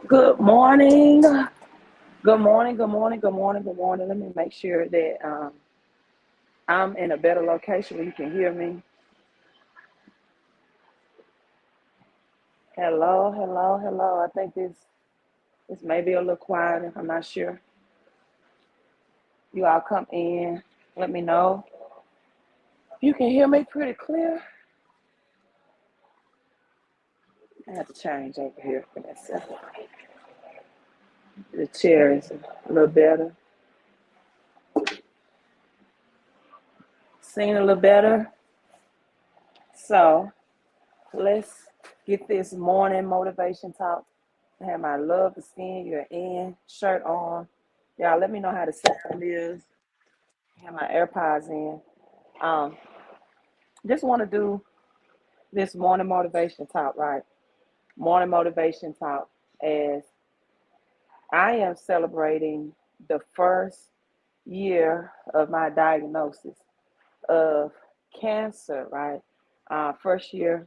Good morning. Good morning. Good morning. Good morning. Good morning. Let me make sure that I'm in a better location where you can hear me. Hello, hello, hello. I think this may be a little quiet. I'm not sure. You all come in. Let me know. You can hear me pretty clear. I have to change over here for that second. The chair is a little better. Seen a little better. So let's get this morning motivation talk. I have my Love the Skin You're In shirt on. Y'all let me know how the sound is. I have my AirPods in. Um, just want to do this morning motivation talk, right? Morning motivation talk as I am celebrating the first year of my diagnosis of cancer, right? First year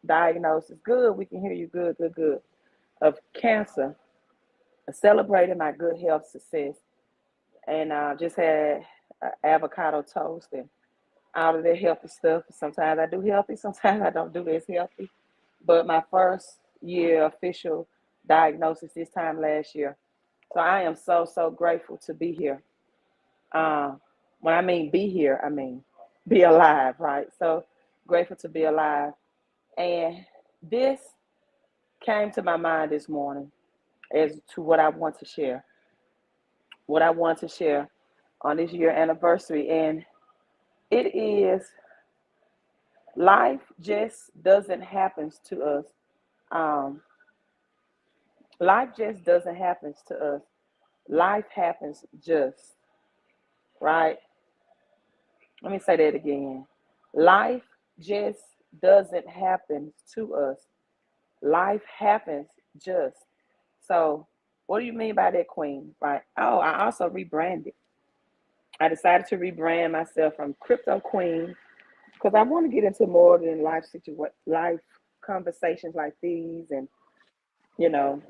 diagnosis. Good, we can hear you. Good, good, good. Of cancer. Celebrating my good health success. And just had avocado toast and all of that healthy stuff. Sometimes I do healthy, sometimes I don't do as healthy. But my first year official diagnosis this time last year. So I am so, so grateful to be here. Um, when I mean be here, I mean be alive, right? So grateful to be alive. And this came to my mind this morning as to what I want to share. What I want to share on this year anniversary. And it is life just doesn't happen to us. Um, life just doesn't happen to us. Life happens just, right? Let me say that again. Life just doesn't happen to us. Life happens just. So, what do you mean by that, Queen? Right? Oh, I also rebranded. I decided to rebrand myself from Crypto Queen because I want to get into more than life conversations like these, and you know.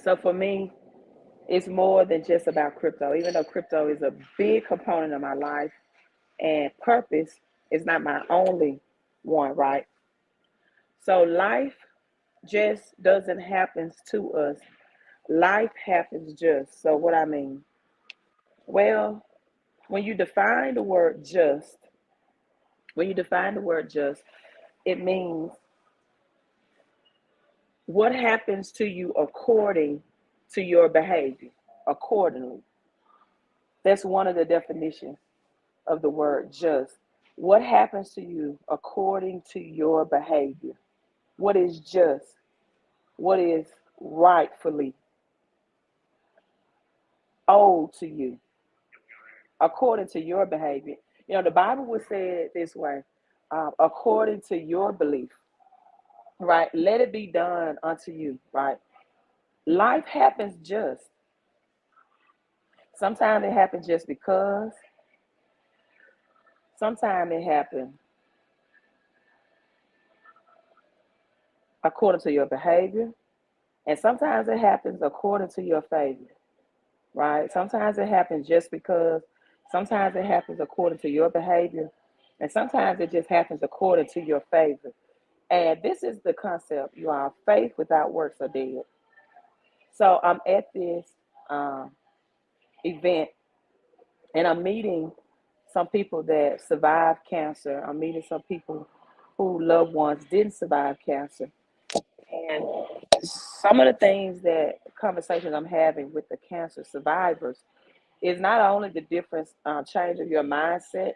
So for me, it's more than just about crypto. Even though crypto is a big component of my life, and purpose is not my only one, right? So life just doesn't happen to us. Life happens just. So what I mean? Well, when you define the word just, when you define the word just, it means what happens to you according to your behavior, accordingly. That's one of the definitions of the word just. What happens to you according to your behavior? What is just? What is rightfully owed to you according to your behavior? You know, the Bible would say it this way, according to your belief, right? Let it be done unto you, right? Life happens just. Sometimes it happens just because. Sometimes it happens according to your behavior, and sometimes it happens according to your favor, right? Sometimes it happens just because, sometimes it happens according to your behavior, and sometimes it just happens according to your favor. And this is the concept, you are faith without works are dead. So I'm at this um, event and I'm meeting some people that survived cancer. I'm meeting some people who loved ones didn't survive cancer. And some of the things that conversations I'm having with the cancer survivors is not only the difference, change of your mindset.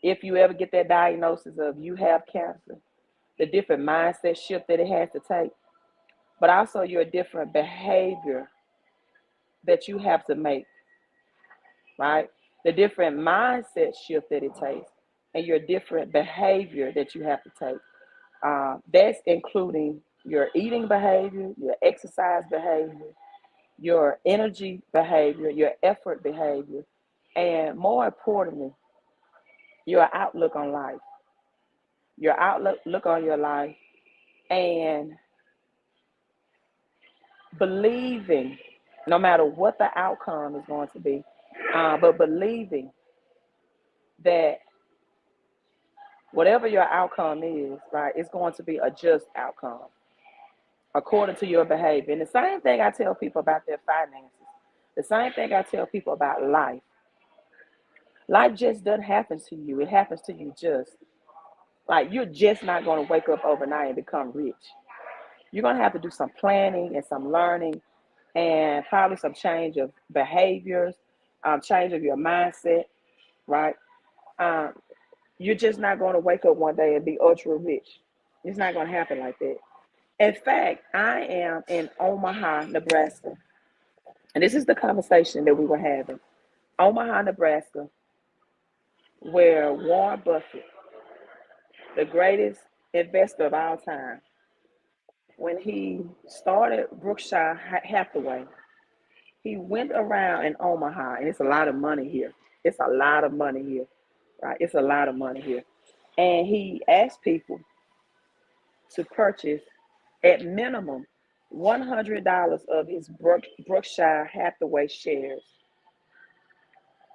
If you ever get that diagnosis of you have cancer, the different mindset shift that it has to take, but also your different behavior that you have to make, right? The different mindset shift that it takes, and your different behavior that you have to take. That's including your eating behavior, your exercise behavior, your energy behavior, your effort behavior, and more importantly, your outlook on life, your outlook on your life, and believing, no matter what the outcome is going to be, but believing that whatever your outcome is, right, it's going to be a just outcome according to your behavior. And the same thing I tell people about their finances, the same thing I tell people about life. Life just doesn't happen to you. It happens to you just. Like, you're just not going to wake up overnight and become rich. You're going to have to do some planning and some learning and probably some change of behaviors, change of your mindset, right? Um, you're just not going to wake up one day and be ultra rich. It's not going to happen like that. In fact, I am in Omaha, Nebraska. And this is the conversation that we were having. Omaha, Nebraska, where Warren Buffett, the greatest investor of all time, when he started Berkshire Hathaway, he went around in Omaha, and it's a lot of money here. It's a lot of money here, right? It's a lot of money here. And he asked people to purchase at minimum $100 of his Berkshire Hathaway shares.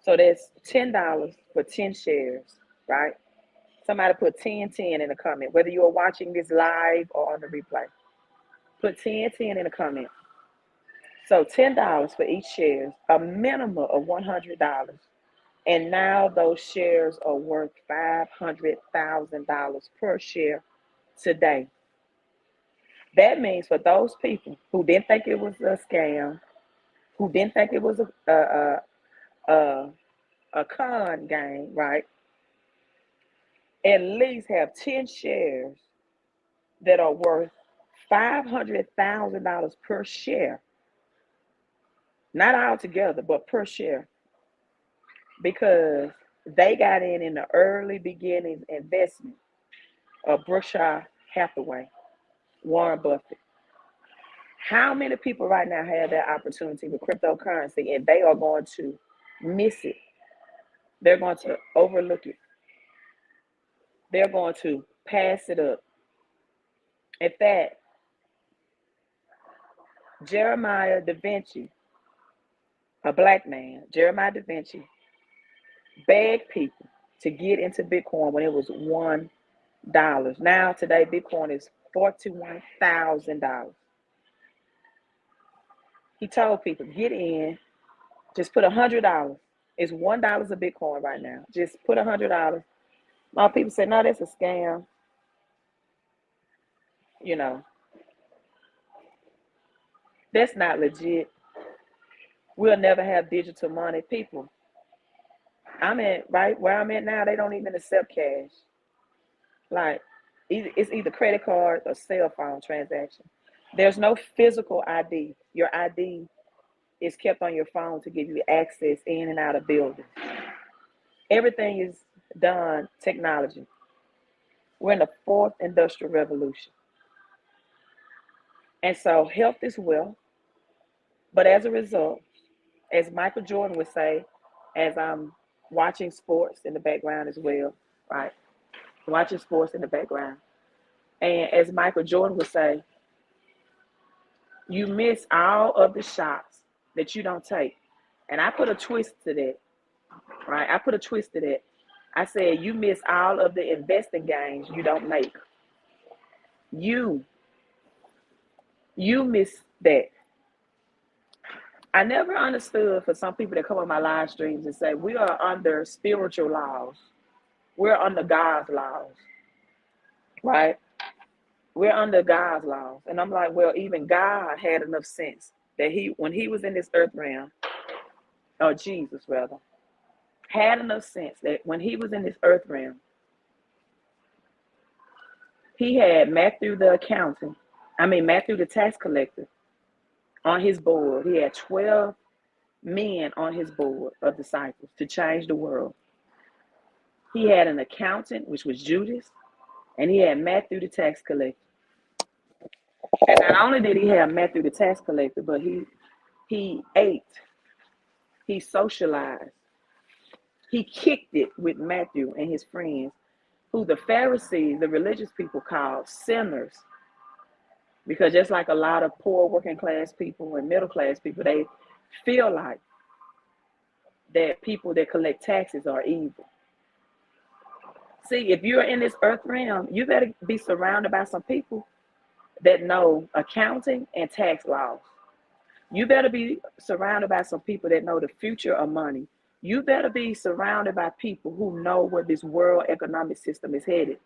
So that's $10 for 10 shares, right? Somebody put 10 in the comment, whether you are watching this live or on the replay. Put 10 in the comment. So $10 for each share, a minimum of $100. And now those shares are worth $500,000 per share today. That means for those people who didn't think it was a scam, who didn't think it was a con game, right? At least have 10 shares that are worth $500,000 per share. Not all together, but per share. Because they got in the early beginnings investment of Berkshire Hathaway, Warren Buffett. How many people right now have that opportunity with cryptocurrency and they are going to miss it? They're going to overlook it. They're going to pass it up. In fact, Jeremiah Da Vinci, a black man, Jeremiah Da Vinci, begged people to get into Bitcoin when it was $1. Now, today, Bitcoin is $41,000. He told people, get in, just put $100. It's $1 a Bitcoin right now. Just put $100. A lot of people say, no, that's a scam. You know, that's not legit. We'll never have digital money. People, I'm at, right where I'm at now, they don't even accept cash. Like, it's either credit card or cell phone transaction. There's no physical ID. Your ID is kept on your phone to give you access in and out of buildings. Everything is done technology. We're in the fourth industrial revolution. And so health is wealth. But as a result, as Michael Jordan would say, as I'm watching sports in the background as well, right? Watching sports in the background. And as Michael Jordan would say, you miss all of the shots that you don't take. And I put a twist to that, right? I put a twist to that. I said, you miss all of the investing gains you don't make. You miss that. I never understood for some people that come on my live streams and say, we are under spiritual laws. We're under God's laws, right? We're under God's laws. And I'm like, well, even God had enough sense that when he was in this earth realm, or Jesus rather, had enough sense that when he was in this earth realm, he had Matthew the tax collector on his board. He had 12 men on his board of disciples to change the world. He had an accountant, which was Judas, and he had Matthew the tax collector. And not only did he have Matthew the tax collector, but he ate, he socialized, he kicked it with Matthew and his friends, who the Pharisees, the religious people, called sinners. Because just like a lot of poor working class people and middle class people, they feel like that people that collect taxes are evil. See, if you're in this earth realm, you better be surrounded by some people that know accounting and tax laws. You better be surrounded by some people that know the future of money. You better be surrounded by people who know where this world economic system is headed.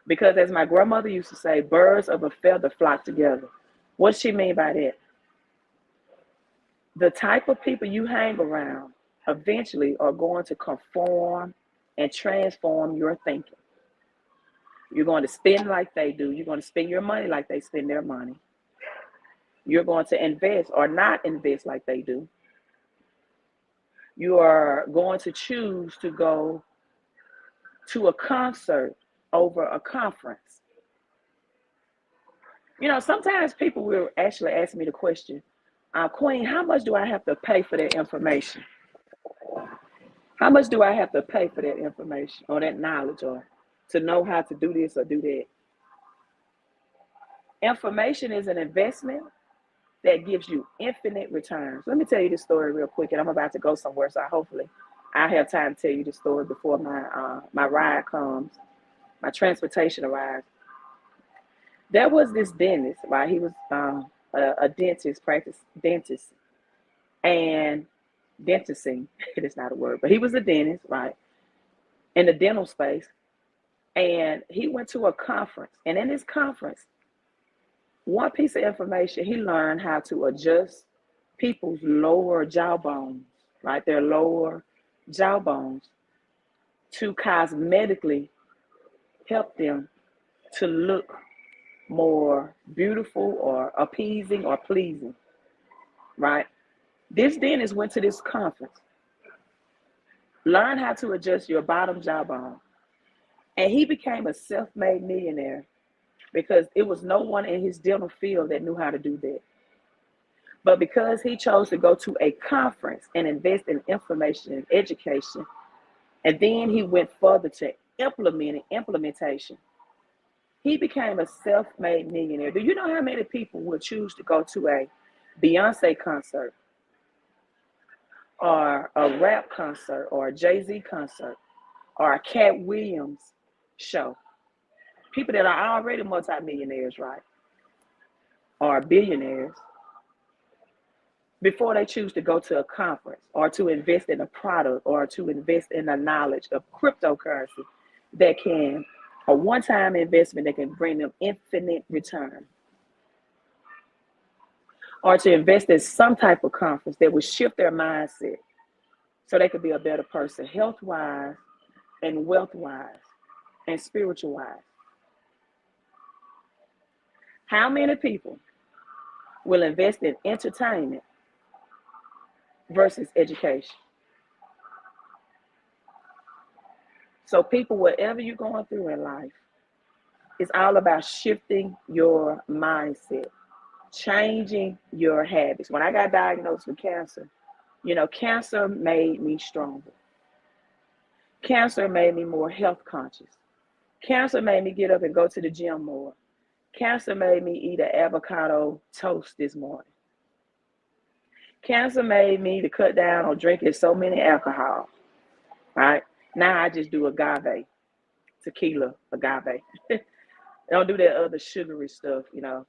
Because as my grandmother used to say, birds of a feather flock together. What she mean by that? The type of people you hang around eventually are going to conform and transform your thinking. You're going to spend like they do. You're going to spend your money like they spend their money. You're going to invest or not invest like they do. You are going to choose to go to a concert over a conference. You know, sometimes people will actually ask me the question, Queen, how much do I have to pay for that information? How much do I have to pay for that information or that knowledge or to know how to do this or do that? Information is an investment that gives you infinite returns. Let me tell you this story real quick, and I'm about to go somewhere, so hopefully I have time to tell you the story before my ride comes, my transportation arrives. There was this dentist, right? He was a dentist, practice dentist, and denticing, it is not a word, but he was a dentist, right, in the dental space. And he went to a conference. And in this conference, one piece of information, he learned how to adjust people's lower jawbones, right? Their lower jawbones to cosmetically help them to look more beautiful or appeasing or pleasing, right? This dentist went to this conference, learned how to adjust your bottom jawbone, and he became a self-made millionaire because it was no one in his dental field that knew how to do that. But because he chose to go to a conference and invest in information and education, and then he went further to implementation, he became a self-made millionaire. Do you know how many people would choose to go to a Beyonce concert or a rap concert or a Jay-Z concert or a Cat Williams show? People that are already multimillionaires, right? Or billionaires, before they choose to go to a conference or to invest in a product or to invest in the knowledge of cryptocurrency that can, a one-time investment that can bring them infinite return, or to invest in some type of conference that will shift their mindset so they could be a better person, health-wise and wealth-wise and spiritual-wise. How many people will invest in entertainment versus education? So people, whatever you're going through in life, it's all about shifting your mindset, changing your habits. When I got diagnosed with cancer, you know, cancer made me stronger. Cancer made me more health conscious. Cancer made me get up and go to the gym more. Cancer made me eat an avocado toast this morning. Cancer made me to cut down on drinking so many alcohol, right? Now I just do agave, tequila, agave. Don't do that other sugary stuff, you know.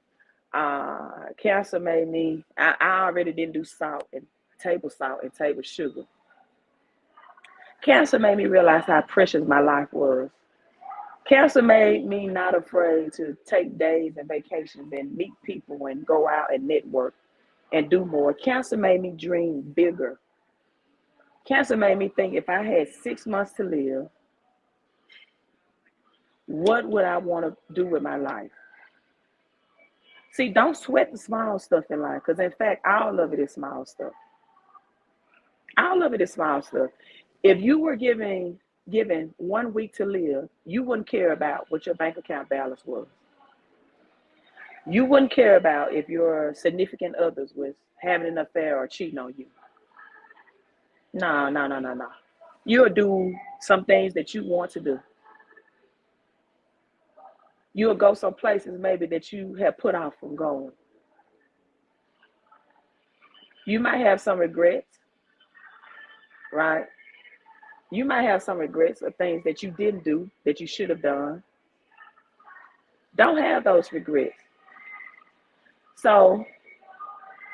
Cancer made me, I already didn't do salt and table sugar. Cancer made me realize how precious my life was. Cancer made me not afraid to take days and vacations and meet people and go out and network and do more. Cancer made me dream bigger. Cancer made me think if I had 6 months to live, what would I want to do with my life? See, don't sweat the small stuff in life because, in fact, all of it is small stuff. All of it is small stuff. If you were given 1 week to live, you wouldn't care about what your bank account balance was. You wouldn't care about if your significant others was having an affair or cheating on you. No, no, no, no, no. You'll do some things that you want to do. You'll go some places maybe that you have put off from going. You might have some regrets, right? You might have some regrets of things that you didn't do that you should have done. Don't have those regrets. So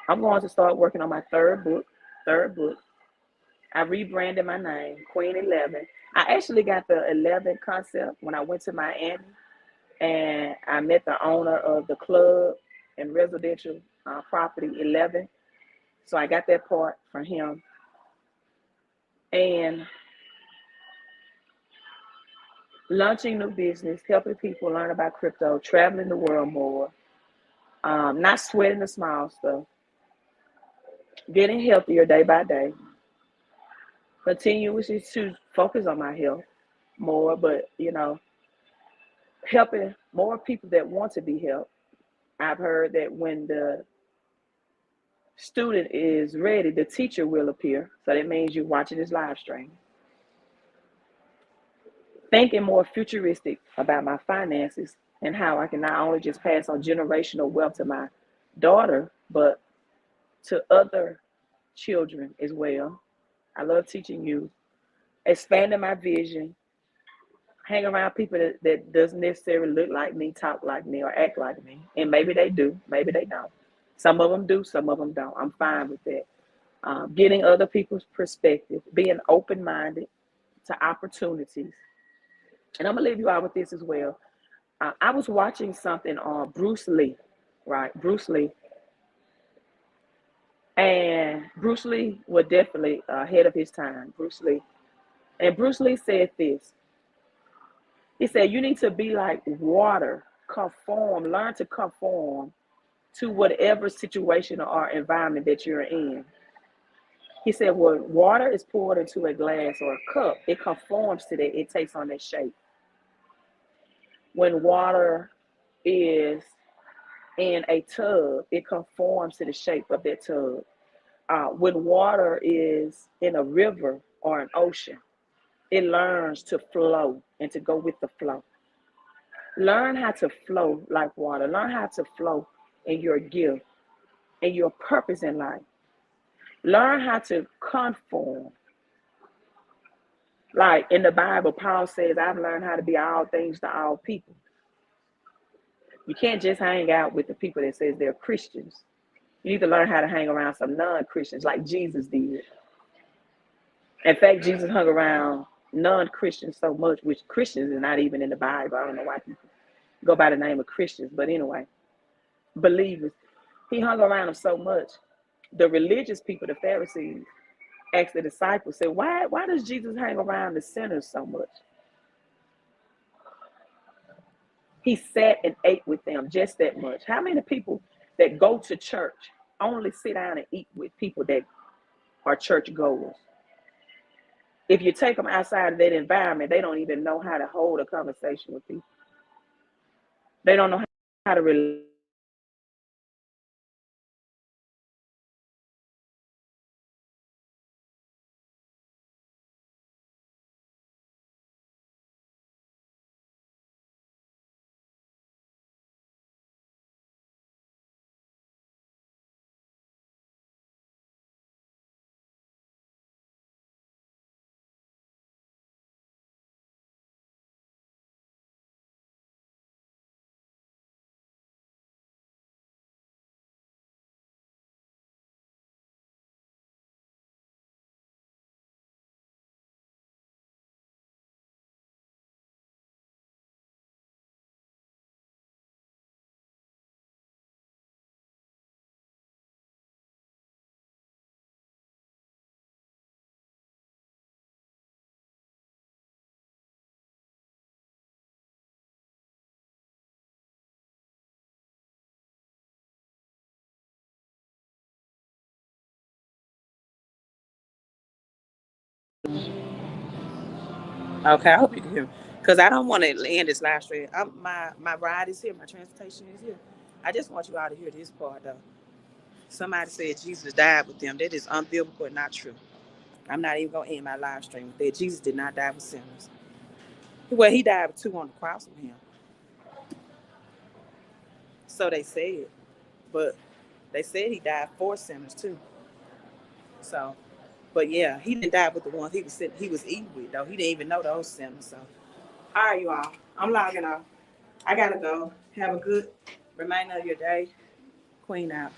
I'm going to start working on my third book. Third book. I rebranded my name, Queen 11. I actually got the 11 concept when I went to Miami and I met the owner of the club and residential property 11. So I got that part from him. And launching new business, helping people learn about crypto, traveling the world more, not sweating the small stuff, getting healthier day by day, continuously to focus on my health more, but helping more people that want to be helped. I've heard that when the student is ready, the teacher will appear. So that means you're watching this live stream. Thinking more futuristic about my finances and how I can not only just pass on generational wealth to my daughter, but to other children as well. I love teaching you, expanding my vision, hang around people that doesn't necessarily look like me, talk like me, or act like me. And maybe they do, maybe they don't. Some of them do, some of them don't. I'm fine with that. Getting other people's perspective, being open-minded to opportunities. And I'm gonna leave you out with this as well. I was watching something on Bruce Lee, right? Bruce Lee. And Bruce Lee was definitely ahead of his time, Bruce Lee. And Bruce Lee said this. He said, you need to be like water, conform, learn to conform to whatever situation or environment that you're in. He said, when water is poured into a glass or a cup, it conforms to that, it takes on that shape. When water is in a tub, it conforms to the shape of that tub. When water is in a river or an ocean, it learns to flow and to go with the flow. Learn how to flow like water. Learn how to flow in your gift and your purpose in life. Learn how to conform. Like in the Bible, Paul says, I've learned how to be all things to all people. You can't just hang out with the people that says they're Christians. You need to learn how to hang around some non-Christians like Jesus did. In fact, Jesus hung around non-Christians so much, which Christians is not even in the Bible. I don't know why people go by the name of Christians, but anyway, believers. He hung around them so much. The religious people, the Pharisees, asked the disciples, said, why does Jesus hang around the sinners so much? He sat and ate with them just that much. How many people that go to church only sit down and eat with people that are church goers? If you take them outside of that environment, they don't even know how to hold a conversation with people. They don't know how to relate. Okay, I hope you can hear me. Because I don't want to end this live stream. My ride is here, my transportation is here. I just want you all to hear this part though. Somebody said Jesus died with them. That is unbiblical and not true. I'm not even gonna end my live stream with that. Jesus did not die for sinners. Well, he died with two on the cross with him. So they said. But they said he died for sinners too. So, but yeah, he didn't die with the ones he was eating with though. He didn't even know those sinners. So, all right, you all, I'm logging off. I gotta go. Have a good remainder of your day. Queen out.